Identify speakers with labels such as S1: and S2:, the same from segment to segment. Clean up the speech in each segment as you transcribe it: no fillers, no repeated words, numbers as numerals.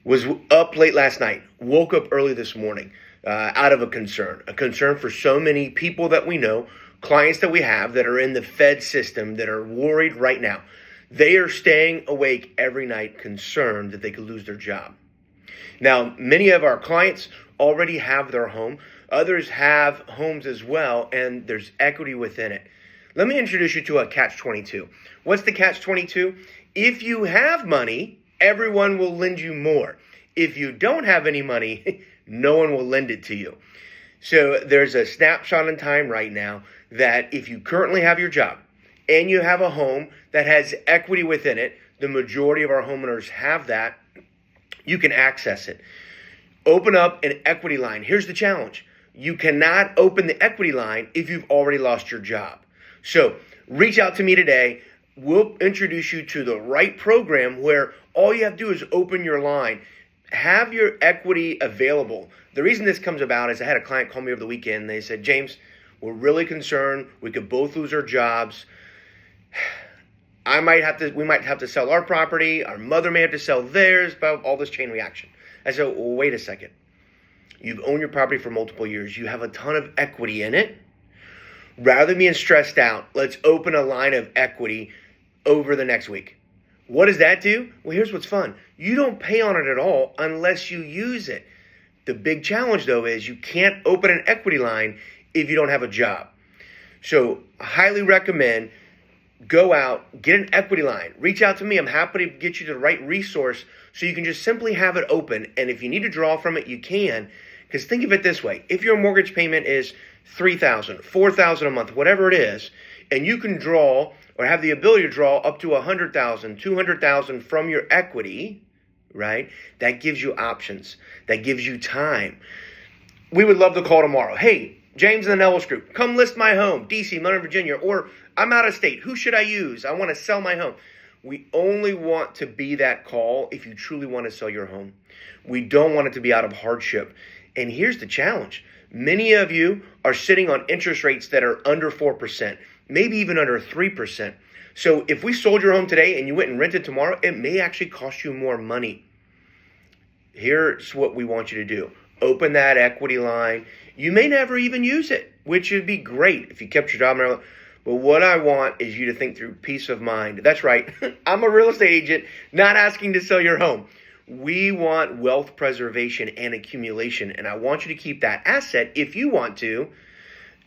S1: Was up late last night, woke up early this morning out of a concern for so many people that we know, clients that we have that are in the Fed system that are worried right now. They are staying awake every night concerned that they could lose their job. Now, many of our clients already have their home. Others have homes as well, and there's equity within it. Let me introduce you to a catch-22. What's the catch-22? If you have money, everyone will lend you more. If you don't have any money, no one will lend it to you. So there's a snapshot in time right now that if you currently have your job and you have a home that has equity within it, the majority of our homeowners have that, you can access it. Open up an equity line. Here's the challenge. You cannot open the equity line if you've already lost your job. So reach out to me today. We'll introduce you to the right program where all you have to do is open your line. Have your equity available. The reason this comes about is I had a client call me over the weekend. They said, James, we're really concerned. We could both lose our jobs. We might have to sell our property. Our mother may have to sell theirs, about all this chain reaction. I said, well, wait a second. You've owned your property for multiple years. You have a ton of equity in it. Rather than being stressed out, let's open a line of equity over the next week. What does that do? Well, here's what's fun. You don't pay on it at all unless you use it. The big challenge, though, is you can't open an equity line if you don't have a job. So I highly recommend go out, get an equity line. Reach out to me. I'm happy to get you the right resource so you can just simply have it open. And if you need to draw from it, you can. Because think of it this way. If your mortgage payment is $3,000, $4,000 a month, whatever it is, and you can draw or have the ability to draw up to $100,000, $200,000 from your equity, right? That gives you options. That gives you time. We would love to call tomorrow. Hey, James and the Nellis Group, come list my home, DC, Maryland, Virginia, or I'm out of state. Who should I use? I want to sell my home. We only want to be that call if you truly want to sell your home. We don't want it to be out of hardship. And here's the challenge. Many of you are sitting on interest rates that are under 4%, maybe even under 3%. So if we sold your home today and you went and rented tomorrow, it may actually cost you more money. Here's what we want you to do. Open that equity line. You may never even use it, which would be great if you kept your job. But what I want is you to think through peace of mind. That's right. I'm a real estate agent, not asking to sell your home. We want wealth preservation and accumulation, and I want you to keep that asset, if you want to,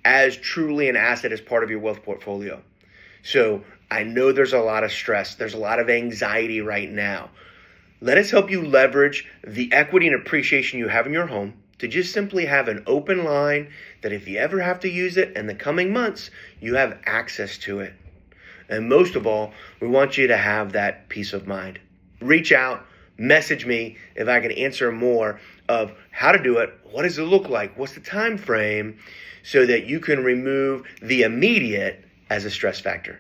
S1: as truly an asset as part of your wealth portfolio. So I know there's a lot of stress. There's a lot of anxiety right now. Let us help you leverage the equity and appreciation you have in your home to just simply have an open line that if you ever have to use it in the coming months, you have access to it. And most of all, we want you to have that peace of mind. Reach out. Message me if I can answer more of how to do it, what does it look like, what's the time frame, so that you can remove the immediate as a stress factor.